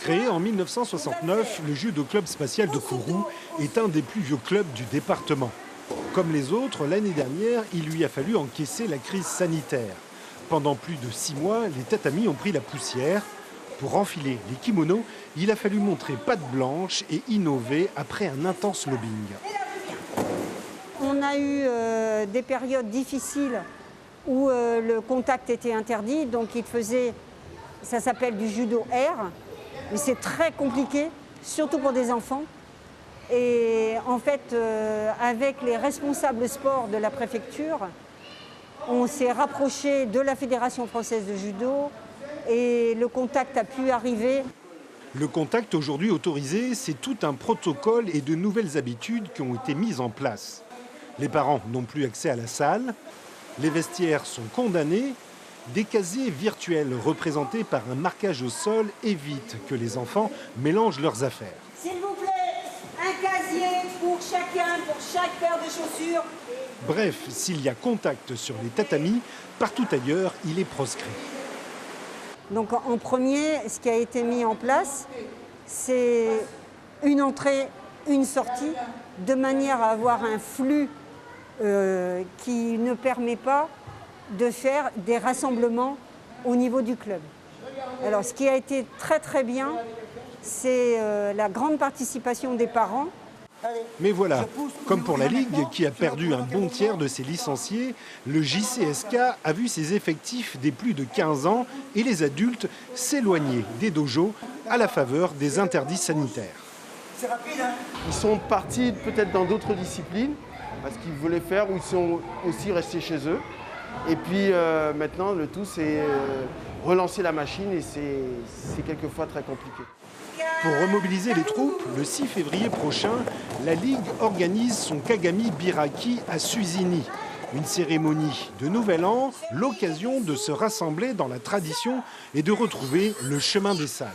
Créé en 1969, le Judo Club Spatial de Kourou est un des plus vieux clubs du département. Comme les autres, l'année dernière, il lui a fallu encaisser la crise sanitaire. Pendant plus de 6 mois, les tatamis ont pris la poussière. Pour enfiler les kimonos, il a fallu montrer patte blanche et innover après un intense lobbying. On a eu des périodes difficiles où le contact était interdit, donc ça s'appelle du judo air, mais c'est très compliqué, surtout pour des enfants. Et en fait, avec les responsables sport de la préfecture, on s'est rapproché de la Fédération française de judo et le contact a pu arriver. Le contact aujourd'hui autorisé, c'est tout un protocole et de nouvelles habitudes qui ont été mises en place. Les parents n'ont plus accès à la salle, les vestiaires sont condamnés, des casiers virtuels représentés par un marquage au sol évitent que les enfants mélangent leurs affaires. S'il vous plaît, un casier pour chacun, pour chaque paire de chaussures. Bref, s'il y a contact sur les tatamis, partout ailleurs, il est proscrit. Donc en premier, ce qui a été mis en place, c'est une entrée, une sortie, de manière à avoir un flux qui ne permet pas de faire des rassemblements au niveau du club. Alors ce qui a été très très bien, c'est la grande participation des parents. Mais voilà, comme pour la Ligue, qui a perdu un bon tiers de ses licenciés, le JCSK a vu ses effectifs des plus de 15 ans et les adultes s'éloigner des dojos à la faveur des interdits sanitaires. Ils sont partis peut-être dans d'autres disciplines, parce qu'ils voulaient faire, ou ils sont aussi restés chez eux. Et puis maintenant, le tout, c'est relancer la machine et c'est quelquefois très compliqué. Pour remobiliser les troupes, le 6 février prochain, la Ligue organise son Kagami Biraki à Susini. Une cérémonie de Nouvel An, l'occasion de se rassembler dans la tradition et de retrouver le chemin des salles.